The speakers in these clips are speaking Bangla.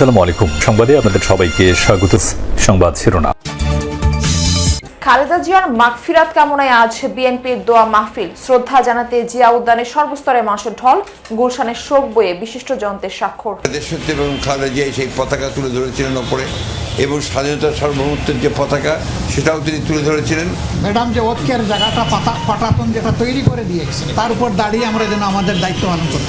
আসসালামু আলাইকুম। সংবাদে আপনাদের সবাইকে স্বাগত। সংবাদ শিরোনাম। খালেদা জিয়ার মাগফিরাত কামনায় আজ বিএনপির দোয়া মাহফিল। শ্রদ্ধা জানাতে জিয়া উদ্যানে সর্বস্তরের মানুষের ঢল। গুলশানের শোক বয়ে বিশিষ্ট জনদের স্বাক্ষর। দেশত্ব এবং খালেদা জিয়া সেই পতাকা তুলে ধরেছিলেন ওপরে, এবং স্বাধীনতার সার্বভৌমত্বের যে পতাকা সেটাও তিনি তুলে ধরেছিলেন। ম্যাডাম যে ঐক্যের জায়গাটা পাটাতন যেটা তৈরি করে দিয়েছে, তার উপর দাঁড়িয়ে আমরা যেন আমাদের দায়িত্ব পালন করি।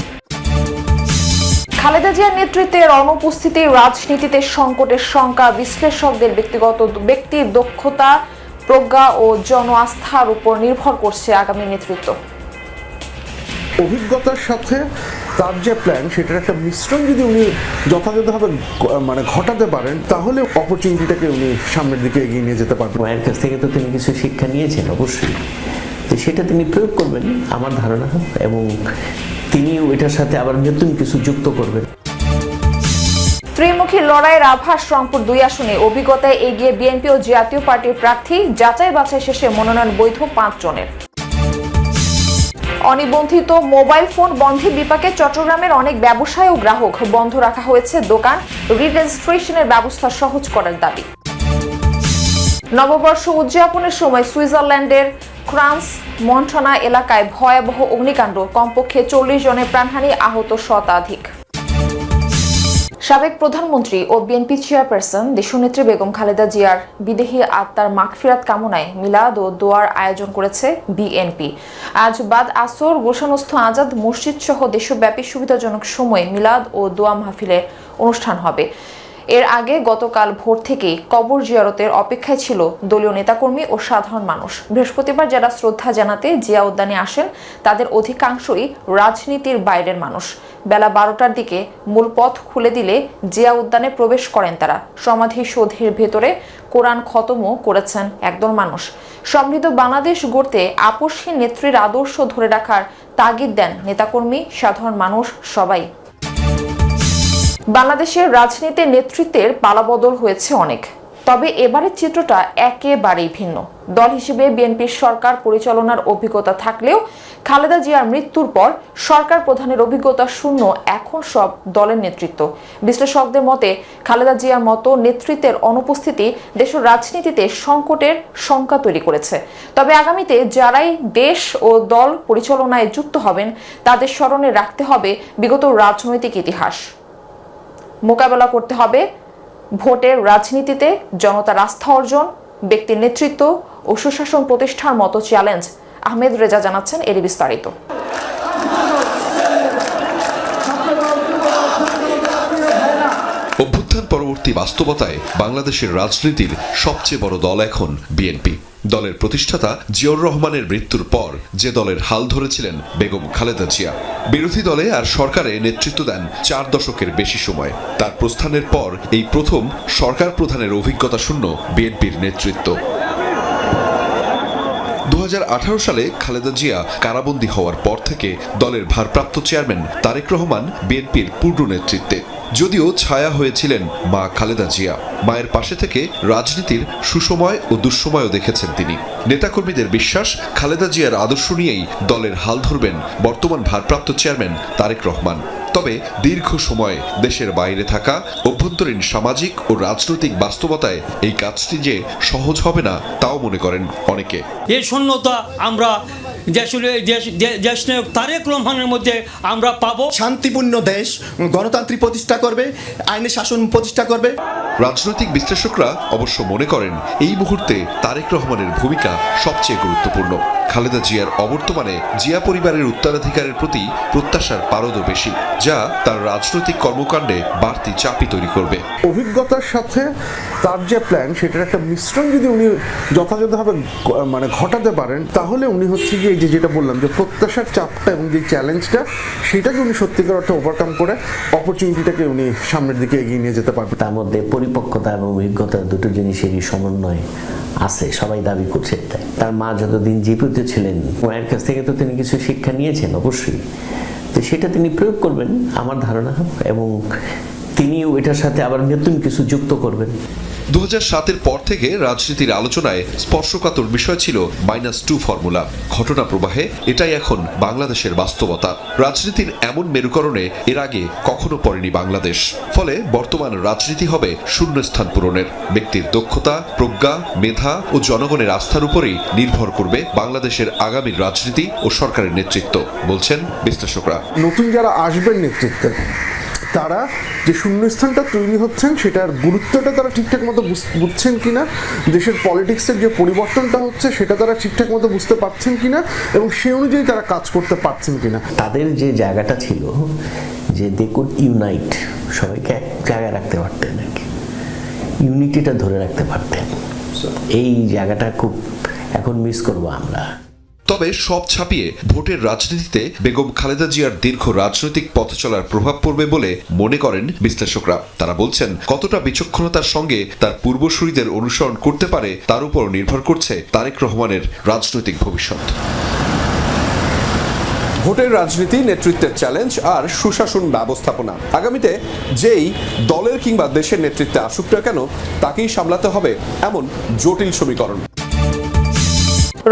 খালেদা জিয়ার নেতৃত্বের অনুপস্থিতি রাজনীতিতে সংকটের শঙ্কা। বিশ্লেষকদের ব্যক্তির দক্ষতা, প্রজ্ঞা ও জন আস্থার উপর নির্ভর করছে আগামী নেতৃত্ব। অভিজ্ঞতার সাথে তার যে প্ল্যান, সেটার একটা মিশ্রণ যদি উনি যথাযথভাবে ঘটাতে পারেন, তাহলে অপরচুনিটিটাকে উনি সামনের দিকে এগিয়ে নিয়ে যেতে পারবেন। মায়ের কাছ থেকে তো তিনি কিছু শিক্ষা নিয়েছেন অবশ্যই, তো সেটা তিনি প্রয়োগ করবেন আমার ধারণা, এবং তিনি ওইটার সাথে আবার নতুন কিছু যুক্ত করবেন। ত্রিমুখী লড়াইয়ের আভাস রংপুর 2 আসনে। অভিজ্ঞতায় এগিয়ে বিএনপি ও জাতীয় পার্টির প্রার্থী। যাচাই বাছাই শেষে মনোনয়ন বৈধ 5 জনের। অনিবন্ধিত মোবাইল ফোন বন্ধে বিপাকে চট্টগ্রামের অনেক ব্যবসায়ী ও গ্রাহক। বন্ধ রাখা হয়েছে দোকান। রি-রেজিস্ট্রেশনের ব্যবস্থা সহজ করার দাবি। নববর্ষ উদযাপনের সময় সুইজারল্যান্ডের ক্রান্স মন্টনা এলাকায় ভয়াবহ অগ্নিকাণ্ড। কমপক্ষে 40 জনের প্রাণহানি, আহত শতাধিক। সাবেক প্রধানমন্ত্রী ও বিএনপি চেয়ারপারসন দেশনেত্রী বেগম খালেদা জিয়ার বিদেহী আত্মার মাগফিরাত কামনায় মিলাদ ও দোয়ার আয়োজন করেছে বিএনপি। আজ বাদ আসর গুলশানস্থ আজাদ মসজিদ সহ দেশব্যাপী সুবিধাজনক সময়ে মিলাদ ও দোয়া মাহফিলের অনুষ্ঠান হবে। এর আগে গতকাল ভোর থেকেই কবর জিয়ারতের অপেক্ষায় ছিল দলীয় নেতাকর্মী ও সাধারণ মানুষ। বৃহস্পতিবার যারা শ্রদ্ধা জানাতে জিয়া উদ্যানে আসেন, তাদের অধিকাংশই রাজনীতির বাইরের মানুষ। বেলা 12টার দিকে মূল পথ খুলে দিলে জিয়া উদ্যানে প্রবেশ করেন তারা। সমাধিসৌধের ভেতরে কোরআন খতমও করেছেন একদল মানুষ। সমৃদ্ধ বাংলাদেশ গড়তে আপসহীন নেত্রীর আদর্শ ধরে রাখার তাগিদ দেন নেতাকর্মী, সাধারণ মানুষ সবাই। বাংলাদেশের রাজনীতির নেতৃত্বের পালাবদল হয়েছে অনেক, তবে এবারের চিত্রটা একেবারেই ভিন্ন। দল হিসেবে বিএনপির সরকার পরিচালনার অভিজ্ঞতা থাকলেও খালেদা জিয়ার মৃত্যুর পর সরকার প্রধানের অভিজ্ঞতা শূন্য এখন সব দলের নেতৃত্ব। বিশ্লেষকদের মতে খালেদা জিয়ার মতো নেতৃত্বের অনুপস্থিতি দেশের রাজনীতিতে সংকটের শঙ্কা তৈরি করেছে। তবে আগামীতে যারাই দেশ ও দল পরিচালনায় যুক্ত হবেন, তাদের স্মরণে রাখতে হবে বিগত রাজনৈতিক ইতিহাস। মোকাবেলা করতে হবে ভোটের রাজনীতিতে জনতার আস্থা অর্জন, ব্যক্তির নেতৃত্ব ও সুশাসন প্রতিষ্ঠার মতো চ্যালেঞ্জ। আহমেদ রেজা জানাচ্ছেন এর বিস্তারিত। অভ্যুত্থান পরবর্তী বাস্তবতায় বাংলাদেশের রাজনীতির সবচেয়ে বড় দল এখন বিএনপি। দলের প্রতিষ্ঠাতা জিয়াউর রহমানের মৃত্যুর পর যে দলের হাল ধরেছিলেন বেগম খালেদা জিয়া, বিরোধী দলে আর সরকারে নেতৃত্ব দেন 4 দশকের বেশি সময়। তার প্রস্থানের পর এই প্রথম সরকার প্রধানের অভিজ্ঞতা শূন্য বিএনপির নেতৃত্ব। 2018 সালে খালেদা জিয়া কারাবন্দী হওয়ার পর থেকে দলের ভারপ্রাপ্ত চেয়ারম্যান তারেক রহমান বিএনপির পূর্ণ নেতৃত্বে। যদিও ছায়া হয়েছিলেন মা খালেদা জিয়া, মায়ের পাশে থেকে রাজনীতির সুসময় ও দুঃসময়ও দেখেছেন তিনি। নেতাকর্মীদের বিশ্বাস, খালেদা জিয়ার আদর্শ নিয়েই দলের হাল ধরবেন বর্তমান ভারপ্রাপ্ত চেয়ারম্যান তারেক রহমান। তবে দীর্ঘ সময় দেশের বাইরে থাকা, অভ্যন্তরীণ সামাজিক ও রাজনৈতিক বাস্তবতায় এই কাজটি যে সহজ হবে না, তাও মনে করেন অনেকে। এই শূন্যতা আমরা দেশনায়ক তারেক রহমানের মধ্যে আমরা পাবো। শান্তিপূর্ণ দেশ, গণতান্ত্রিক প্রতিষ্ঠা করবে, আইনের শাসন প্রতিষ্ঠা করবে। রাজনৈতিক বিশ্লেষকরা অবশ্য মনে করেন এই মুহূর্তে তারেক রহমানের ভূমিকা সবচেয়ে গুরুত্বপূর্ণ। খালেদা জিয়ার অবর্তমানে জিয়া পরিবারের উত্তরাধিকারের প্রতি প্রত্যাশার পারদও বেশি, যা তার রাজনৈতিক কর্মকাণ্ডে বাড়তি চাপই তৈরি করবে। অভিজ্ঞতার সাথে তার যে প্ল্যান, সেটার একটা মিশ্রণ যদি উনি যথাযথভাবে ঘটাতে পারেন, তাহলে উনি হচ্ছে গিয়ে যেটা বললাম, যে প্রত্যাশার চাপটা এবং যে চ্যালেঞ্জটা, সেটাকে উনি সত্যিকার অর্থে ওভারকাম করে অপরচুনিটিটাকে উনি সামনের দিকে এগিয়ে নিয়ে যেতে পারবেন। তার মধ্যে পরিপক্কতা এবং অভিজ্ঞতা দুটো জিনিসেরই সমন্বয় আছে, সবাই দাবি করছে তাই। তার মা যতদিন জীবিত ছিলেন, মায়ের কাছ থেকে তো তিনি কিছু শিক্ষা নিয়েছেন অবশ্যই, তো সেটা তিনি প্রয়োগ করবেন আমার ধারণা, এবং তিনিও এটার সাথে আবার নতুন কিছু যুক্ত করবেন। 2007-এর পর থেকে রাজনীতির আলোচনায় স্পর্শকাতর বিষয় ছিল -2 ফর্মুলা। ঘটনা প্রবাহে এটাই এখন বাংলাদেশের বাস্তবতা। রাজনীতির এমন মেরুকরণে এর আগে কখনো পড়েনি বাংলাদেশ। ফলে বর্তমান রাজনীতি হবে শূন্যস্থান পূরণের। ব্যক্তির দক্ষতা, প্রজ্ঞা, মেধা ও জনগণের আস্থার উপরেই নির্ভর করবে বাংলাদেশের আগামীর রাজনীতি ও সরকারের নেতৃত্ব, বলছেন বিশ্লেষকরা। নতুন যারা আসবেন নেতৃত্বে, তারা যে শূন্যস্থানটা তৈরি হচ্ছেন সেটার গুরুত্বটা তারা ঠিকঠাক মতো বুঝছেন কিনা, দেশের পলিটিক্সের যে পরিবর্তনটা হচ্ছে সেটা তারা ঠিকঠাক মতো বুঝতে পারছেন কিনা এবং সে অনুযায়ী তারা কাজ করতে পারছেন কিনা। তাদের যে জায়গাটা ছিল যে দে কুড ইউনাইট, সবাইকে এক জায়গায় রাখতে পারতেন, নাকি ইউনিটিটা ধরে রাখতে পারতেন, এই জায়গাটা খুব এখন মিস করবো আমরা। তবে সব ছাপিয়ে ভোটের রাজনীতিতে বেগম খালেদা জিয়ার দীর্ঘ রাজনৈতিক পথ চলার প্রভাব পড়বে বলে মনে করেন বিশ্লেষকরা। তারা বলছেন, কতটা বিচক্ষণতার সঙ্গে তার পূর্বসূরীদের অনুসরণ করতে পারে তার উপর নির্ভর করছে তারেক রহমানের রাজনৈতিক ভবিষ্যৎ। ভোটের রাজনীতি, নেতৃত্বের চ্যালেঞ্জ আর সুশাসন ব্যবস্থাপনা। আগামীতে যেই দলের কিংবা দেশের নেতৃত্বে আসুক না কেন, তাকেই সামলাতে হবে এমন জটিল সমীকরণ।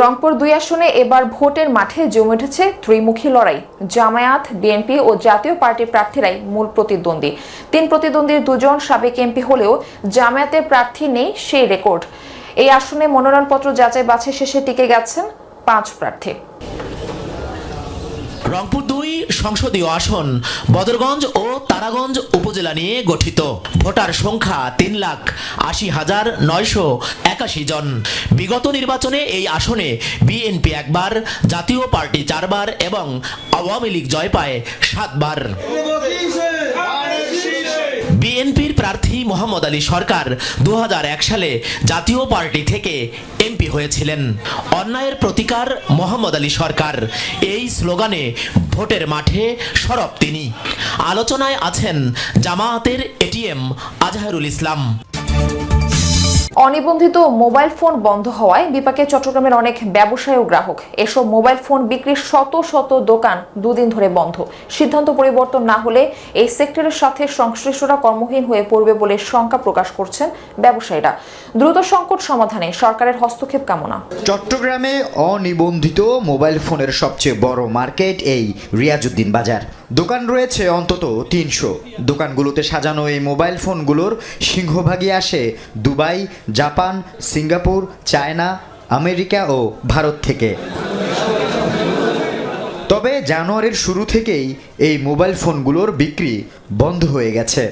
রংপুর 2 আসনে এবার ভোটের মাঠে জমে উঠেছে ত্রিমুখী লড়াই। জামায়াত, বিএনপি ও জাতীয় পার্টির প্রার্থীরাই মূল প্রতিদ্বন্দ্বী। 3 প্রতিদ্বন্দ্বীর 2 জন সাবেক এমপি হলেও জামায়াতের প্রার্থী নেই সেই রেকর্ড। এই আসনে মনোনয়নপত্র যাচাই বাছাই শেষে টিকে গেছেন 5 প্রার্থী। রংপুর 2 সংসদীয় আসন বদরগঞ্জ ও তারাগঞ্জ উপজেলা নিয়ে গঠিত। ভোটার সংখ্যা 3,80,981 জন। বিগত নির্বাচনে এই আসনে বিএনপি 1 বার, জাতীয় পার্টি 4 বার এবং আওয়ামী লীগ জয় পায় 7 বার। বিএনপির প্রার্থী মোহাম্মদ আলী সরকার 2001 সালে জাতীয় পার্টি থেকে এমপি হয়েছিলেন। অন্যায়ের প্রতিকার মোহাম্মদ আলী সরকার, এই স্লোগানে ভোটের মাঠে সরব তিনি। আলোচনায় আছেন জামায়াতের ATM Azharul Islam. অনিবন্ধিত mobile phone বন্ধ হওয়ায় বিপাকে চট্টগ্রামের অনেক ব্যবসায়ী ও গ্রাহক। এসব মোবাইল ফোন বিক্রির শত শত দোকান 2 দিন ধরে বন্ধ। সিদ্ধান্ত পরিবর্তন না হলে এই সেক্টরের সাথে সংশ্লিষ্টরা কর্মহীন হয়ে পড়বে বলে শঙ্কা প্রকাশ করছেন ব্যবসায়ীরা। দ্রুত সংকট সমাধানে সরকারের হস্তক্ষেপ কামনা। চট্টগ্রামে অনিবন্ধিত মোবাইল ফোনের সবচেয়ে বড় মার্কেট এই রিয়াজউদ্দিন বাজার। দোকান রয়েছে অন্তত 300। দোকানগুলোতে সাজানো এই মোবাইল ফোনগুলোর সিংহভাগই আসে Dubai, Japan, Singapore, China, America ও ভারত থেকে। তবে জানুয়ারির শুরু থেকেই এই মোবাইল ফোনগুলোর বিক্রি বন্ধ হয়ে গেছে।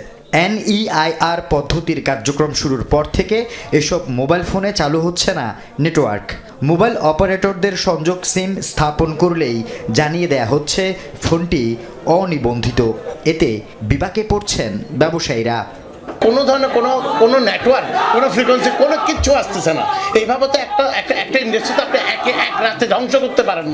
NEIR পদ্ধতির কার্যক্রম শুরুর পর থেকে এসব মোবাইল ফোনে চালু হচ্ছে না নেটওয়ার্ক। মোবাইল অপারেটরদের সংযোগ সিম স্থাপন করলেই জানিয়ে দেয়া হচ্ছে ফোনটি অনিবন্ধিত। এতে বিপাকে পড়ছেন ব্যবসায়ীরা। কোনো ধরনের কোনো নেটওয়ার্ক, কোনো ফ্রিকোয়েন্সি, কোনো কিচ্ছু আসতেছে না। এইভাবে তো একটা ইন্ডাস্ট্রি তো আপনি এক রাতে ধ্বংস করতে পারেন।